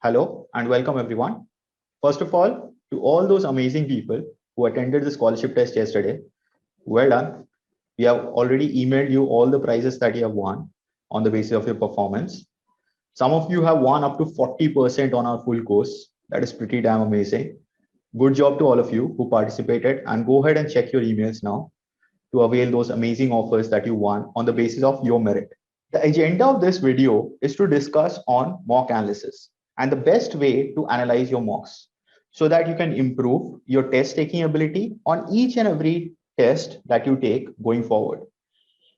Hello and welcome everyone. First of all, to all those amazing people who attended the scholarship test yesterday, well done. We have already emailed you all the prizes that you have won on the basis of your performance. Some of you have won up to 40% on our full course. That is pretty damn amazing. Good job to all of you who participated, and go ahead and check your emails now to avail those amazing offers that you won on the basis of your merit. The agenda of this video is to discuss on mock analysis and the best way to analyze your mocks so that you can improve your test taking ability on each and every test that you take going forward.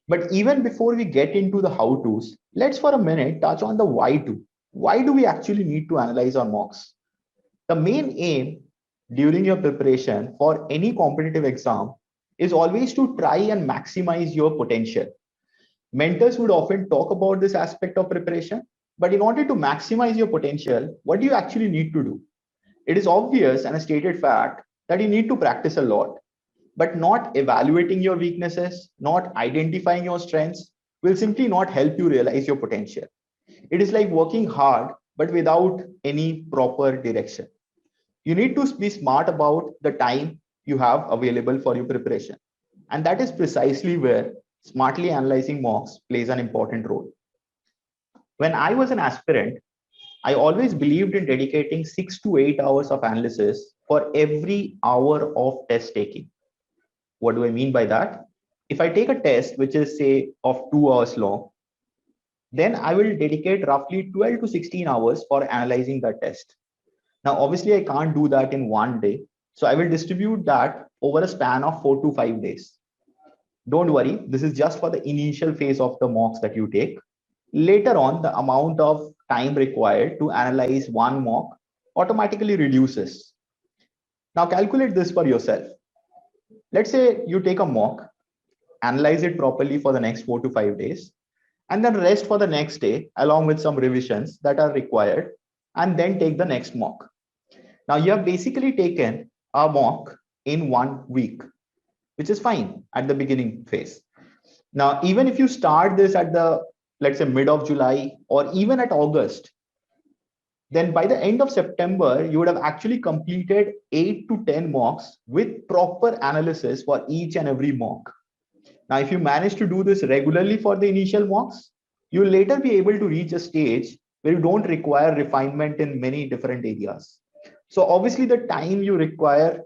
But even before we get into the how to's, let's for a minute touch on the why to. Why do we actually need to analyze our mocks? The main aim during your preparation for any competitive exam is always to try and maximize your potential. Mentors would often talk about this aspect of preparation, but in order to maximize your potential, what do you actually need to do? It is obvious and a stated fact that you need to practice a lot, but not evaluating your weaknesses, not identifying your strengths will simply not help you realize your potential. It is like working hard, but without any proper direction. You need to be smart about the time you have available for your preparation. And that is precisely where smartly analyzing mocks plays an important role. When I was an aspirant, I always believed in dedicating 6 to 8 hours of analysis for every hour of test taking. What do I mean by that? If I take a test, which is say of 2 hours long, then I will dedicate roughly 12 to 16 hours for analyzing that test. Now, obviously, I can't do that in one day. So I will distribute that over a span of 4 to 5 days. Don't worry, this is just for the initial phase of the mocks that you take. Later on, the amount of time required to analyze one mock automatically reduces. Now calculate this for yourself. Let's say you take a mock, analyze it properly for the next 4 to 5 days, and then rest for the next day along with some revisions that are required, and then take the next mock. Now you have basically taken a mock in 1 week, which is fine at the beginning phase. Now, even if you start this at the, let's say, mid of July or even at August, then by the end of September, you would have actually completed 8 to 10 mocks with proper analysis for each and every mock. Now, if you manage to do this regularly for the initial mocks, you will later be able to reach a stage where you don't require refinement in many different areas. So obviously the time you require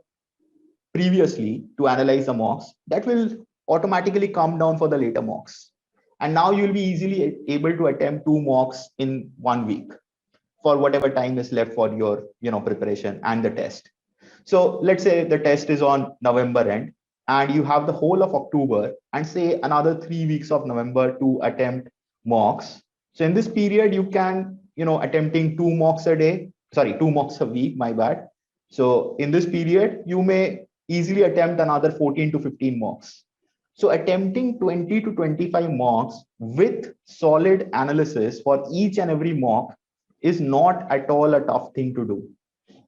previously to analyze the mocks, that will automatically come down for the later mocks. And now you'll be easily able to attempt 2 mocks in 1 week for whatever time is left for your preparation and the test. So let's say the test is on November end and you have the whole of October and say another 3 weeks of November to attempt mocks. So in this period, you can, attempting 2 mocks a day, sorry, 2 mocks a week, my bad. So in this period, you may easily attempt another 14 to 15 mocks. So attempting 20 to 25 mocks with solid analysis for each and every mock is not at all a tough thing to do.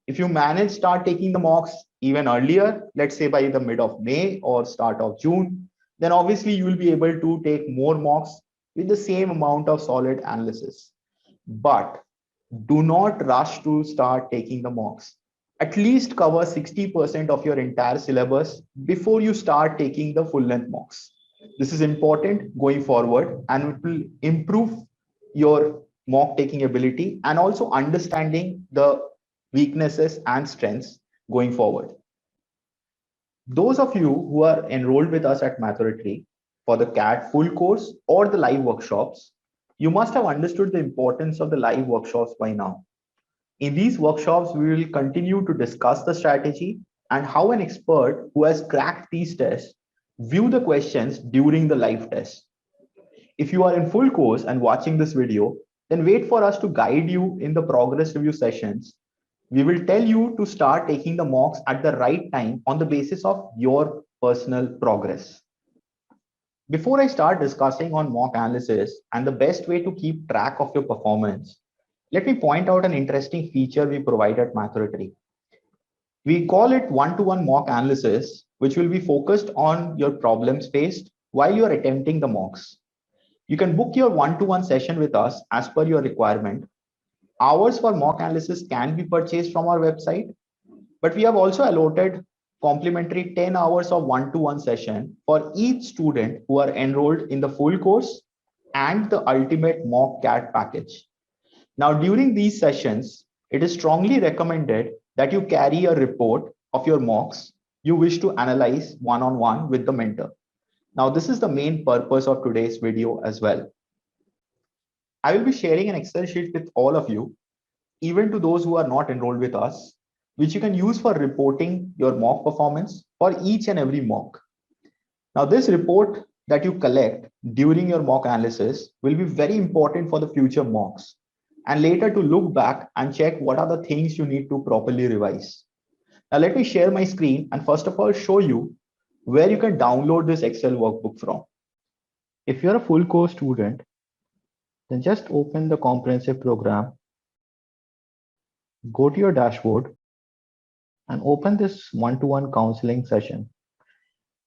If you manage start taking the mocks even earlier, let's say by the mid of May or start of June, then obviously you will be able to take more mocks with the same amount of solid analysis. But do not rush to start taking the mocks. At least cover 60% of your entire syllabus before you start taking the full length mocks. This is important going forward and it will improve your mock taking ability and also understanding the weaknesses and strengths going forward. Those of you who are enrolled with us at MathOratory for the CAT full course or the live workshops, you must have understood the importance of the live workshops by now. In these workshops, we will continue to discuss the strategy and how an expert who has cracked these tests view the questions during the live test. If you are in full course and watching this video, then wait for us to guide you in the progress review sessions. We will tell you to start taking the mocks at the right time on the basis of your personal progress. Before I start discussing on mock analysis and the best way to keep track of your performance, let me point out an interesting feature we provide at MathOratory. We call it one-to-one mock analysis, which will be focused on your problems faced while you are attempting the mocks. You can book your one-to-one session with us as per your requirement. Hours for mock analysis can be purchased from our website, but we have also allotted complimentary 10 hours of one-to-one session for each student who are enrolled in the full course and the ultimate mock CAT package. Now, during these sessions, it is strongly recommended that you carry a report of your mocks you wish to analyze one-on-one with the mentor. Now, this is the main purpose of today's video as well. I will be sharing an Excel sheet with all of you, even to those who are not enrolled with us, which you can use for reporting your mock performance for each and every mock. Now, this report that you collect during your mock analysis will be very important for the future mocks and later to look back and check what are the things you need to properly revise. Now, let me share my screen and first of all show you where you can download this Excel workbook from. If you're a full course student, then just open the comprehensive program, go to your dashboard and open this one-to-one counseling session.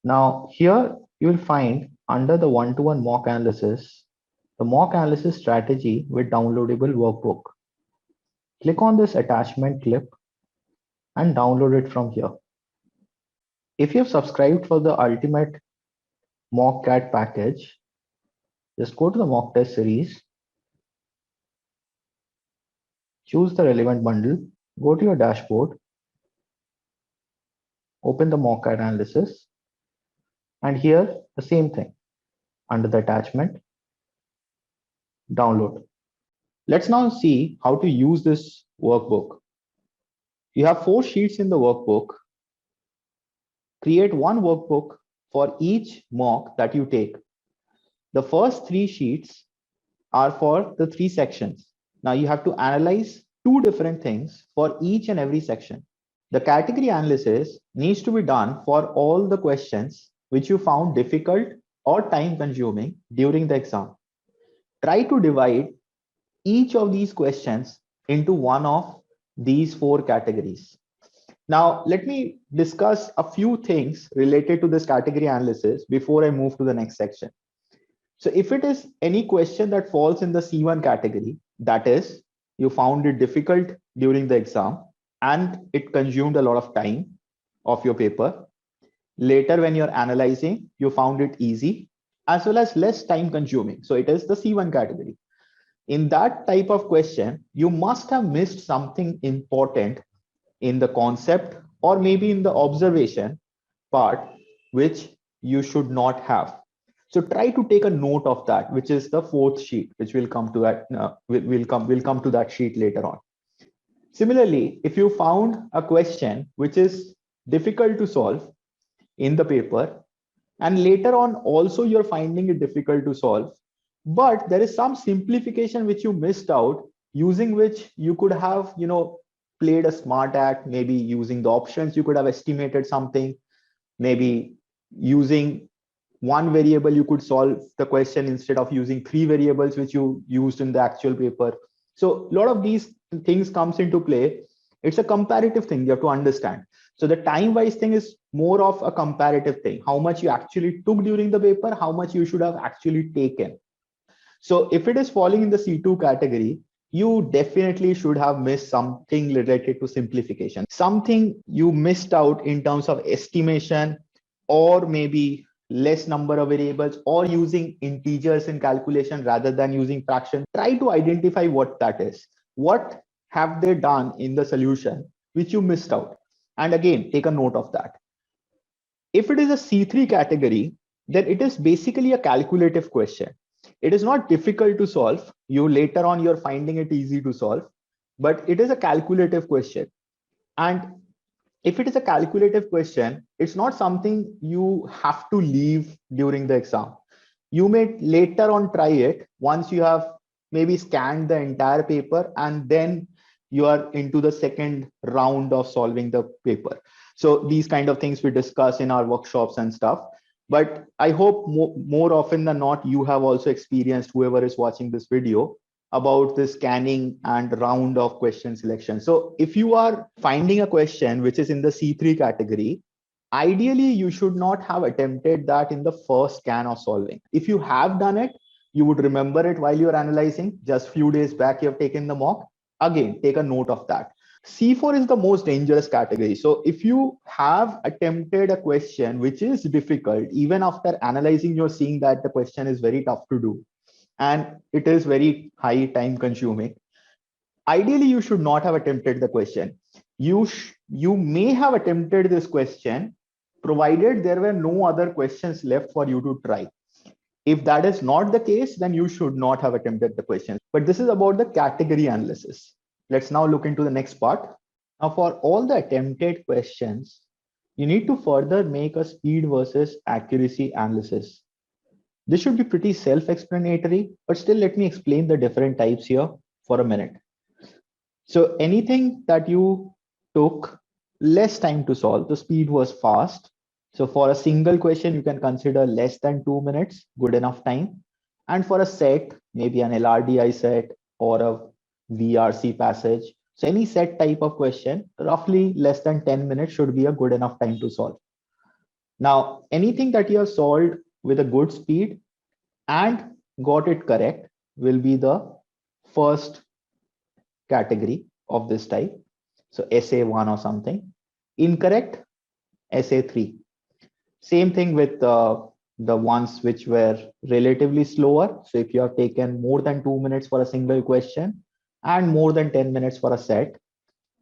Now here you will find under the one-to-one mock analysis, the mock analysis strategy with downloadable workbook. Click on this attachment clip and download it from here. If you have subscribed for the ultimate mock CAT package, just go to the mock test series, choose the relevant bundle, go to your dashboard, open the mock CAT analysis, and here the same thing under the attachment, download. Let's now see how to use this workbook. You have 4 sheets in the workbook. Create one workbook for each mock that you take. The first 3 sheets are for the 3 sections. Now you have to analyze 2 different things for each and every section. The category analysis needs to be done for all the questions which you found difficult or time consuming during the exam. Try to divide each of these questions into one of these 4 categories. Now, let me discuss a few things related to this category analysis before I move to the next section. So if it is any question that falls in the C1 category, that is, you found it difficult during the exam and it consumed a lot of time of your paper. Later, when you're analyzing, you found it easy as well as less time consuming. So it is the C1 category. In that type of question, you must have missed something important in the concept or maybe in the observation part, which you should not have. So try to take a note of that, which is the 4th sheet, which will come to that. We'll come to that sheet later on. Similarly, if you found a question which is difficult to solve in the paper, and later on also you're finding it difficult to solve, but there is some simplification which you missed out, using which you could have, played a smart act, maybe using the options, you could have estimated something, maybe using one variable, you could solve the question instead of using 3 variables, which you used in the actual paper. So a lot of these things comes into play. It's a comparative thing you have to understand. So the time-wise thing is more of a comparative thing. How much you actually took during the paper, how much you should have actually taken. So if it is falling in the C2 category, you definitely should have missed something related to simplification, something you missed out in terms of estimation, or maybe less number of variables, or using integers in calculation rather than using fraction. Try to identify what that is. What have they done in the solution which you missed out? And again, take a note of that. If it is a C3 category, then it is basically a calculative question. It is not difficult to solve. Later on, you're finding it easy to solve, but it is a calculative question. And if it is a calculative question, it's not something you have to leave during the exam. You may later on try it once you have maybe scanned the entire paper, and then you are into the second round of solving the paper. So these kind of things we discuss in our workshops and stuff. But I hope more often than not, you have also experienced, whoever is watching this video, about the scanning and round of question selection. So if you are finding a question which is in the C3 category, ideally you should not have attempted that in the first scan of solving. If you have done it, you would remember it while you're analyzing. Just few days back, you have taken the mock, Again, take a note of that. C4 is the most dangerous category. So if you have attempted a question which is difficult, even after analyzing, you're seeing that the question is very tough to do and it is very high time consuming. Ideally, you should not have attempted the question. You may have attempted this question provided there were no other questions left for you to try. If that is not the case, then you should not have attempted the question. But this is about the category analysis. Let's now look into the next part. Now, for all the attempted questions, you need to further make a speed versus accuracy analysis. This should be pretty self-explanatory, but still let me explain the different types here for a minute. So anything that you took less time to solve, the speed was fast. So for a single question, you can consider less than 2 minutes, good enough time. And for a set, maybe an LRDI set or a VRC passage. So any set type of question, roughly less than 10 minutes should be a good enough time to solve. Now, anything that you have solved with a good speed and got it correct will be the first category of this type. So SA1 or something. Incorrect, SA3. Same thing with the ones which were relatively slower. So if you have taken more than 2 minutes for a single question and more than 10 minutes for a set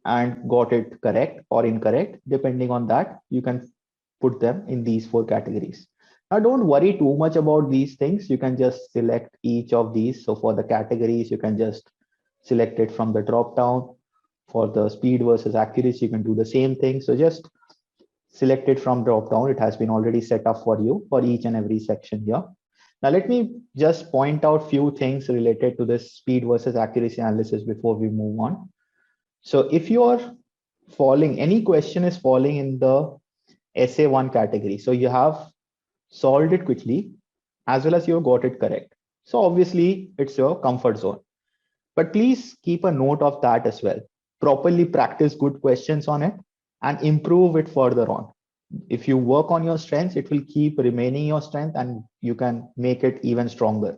and got it correct or incorrect, depending on that, you can put them in these 4 categories. Now, don't worry too much about these things. You can just select each of these. So for the categories, you can just select it from the drop down. For the speed versus accuracy, you can do the same thing. So just select it from drop down. It has been already set up for you for each and every section here. Now, let me just point out few things related to this speed versus accuracy analysis before we move on. So if you are falling, any question is falling in the SA1 category. So you have solved it quickly as well as you got it correct. So obviously it's your comfort zone. But please keep a note of that as well. Properly practice good questions on it and improve it further on. If you work on your strengths, it will keep remaining your strength and you can make it even stronger.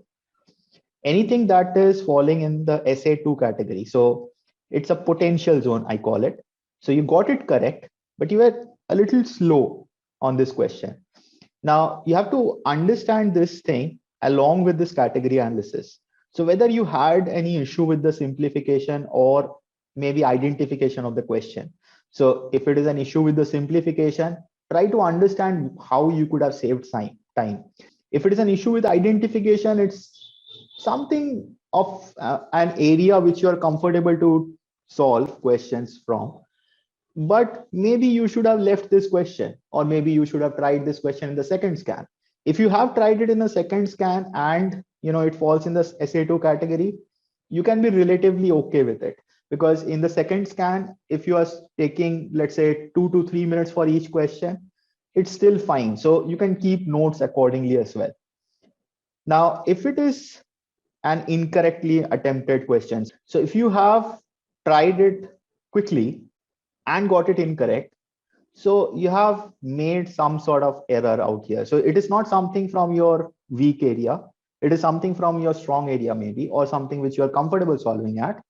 Anything that is falling in the SA2 category. So it's a potential zone, I call it. So you got it correct, but you were a little slow on this question. Now you have to understand this thing along with this category analysis. So whether you had any issue with the simplification or maybe identification of the question. So if it is an issue with the simplification, try to understand how you could have saved time. If it is an issue with identification, it's something of an area which you are comfortable to solve questions from. But maybe you should have left this question, or maybe you should have tried this question in the second scan. If you have tried it in the second scan and it falls in the SA2 category, you can be relatively okay with it, because in the second scan, if you are taking, let's say, 2 to 3 minutes for each question, it's still fine. So you can keep notes accordingly as well. Now, if it is an incorrectly attempted question, so if you have tried it quickly and got it incorrect, so you have made some sort of error out here. So it is not something from your weak area. It is something from your strong area maybe, or something which you are comfortable solving at.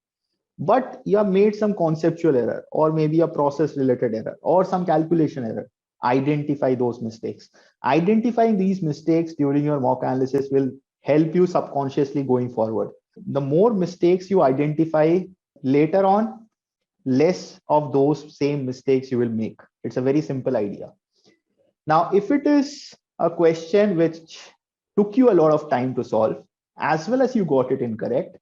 But you have made some conceptual error, or maybe a process related error, or some calculation error. Identify those mistakes. Identifying these mistakes during your mock analysis will help you subconsciously going forward. The more mistakes you identify later on, less of those same mistakes you will make. It's a very simple idea. Now, if it is a question which took you a lot of time to solve, as well as you got it incorrect,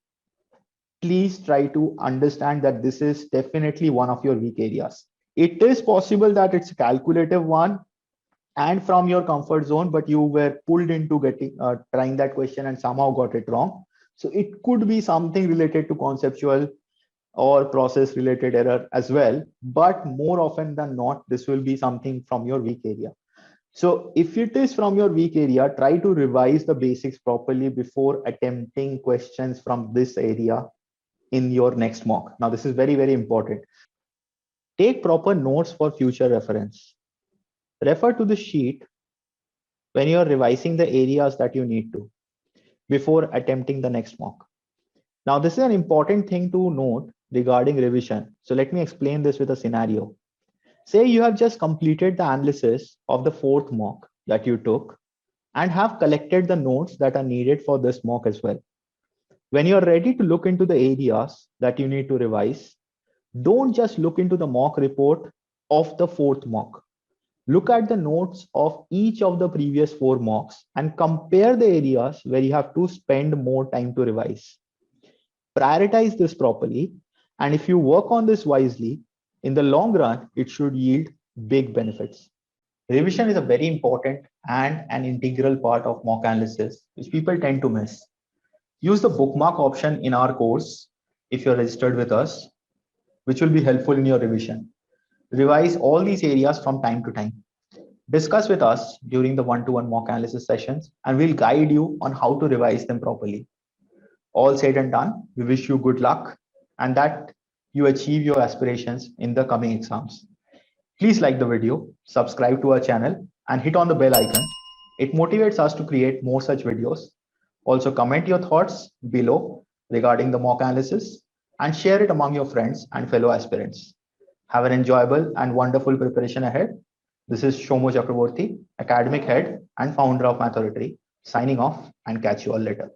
please try to understand that this is definitely one of your weak areas. It is possible that it's a calculative one and from your comfort zone, but you were pulled into trying that question and somehow got it wrong. So it could be something related to conceptual or process related error as well. But more often than not, this will be something from your weak area. So if it is from your weak area, try to revise the basics properly before attempting questions from this area in your next mock. Now, this is very, very important. Take proper notes for future reference. Refer to the sheet when you're revising the areas that you need to before attempting the next mock. Now, this is an important thing to note, regarding revision. So let me explain this with a scenario. Say you have just completed the analysis of the fourth mock that you took and have collected the notes that are needed for this mock as well. When you're ready to look into the areas that you need to revise, don't just look into the mock report of the fourth mock. Look at the notes of each of the previous four mocks and compare the areas where you have to spend more time to revise. Prioritize this properly, and if you work on this wisely, in the long run, it should yield big benefits. Revision is a very important and an integral part of mock analysis, which people tend to miss. Use the bookmark option in our course if you're registered with us, which will be helpful in your revision. Revise all these areas from time to time. Discuss with us during the one-to-one mock analysis sessions, and we'll guide you on how to revise them properly. All said and done, we wish you good luck and that you achieve your aspirations in the coming exams. Please like the video, subscribe to our channel, and hit on the bell icon. It motivates us to create more such videos. Also, comment your thoughts below regarding the mock analysis and share it among your friends and fellow aspirants. Have an enjoyable and wonderful preparation ahead. This is Soumya Chakraborty, Academic Head and Founder of MathOratory, signing off and catch you all later.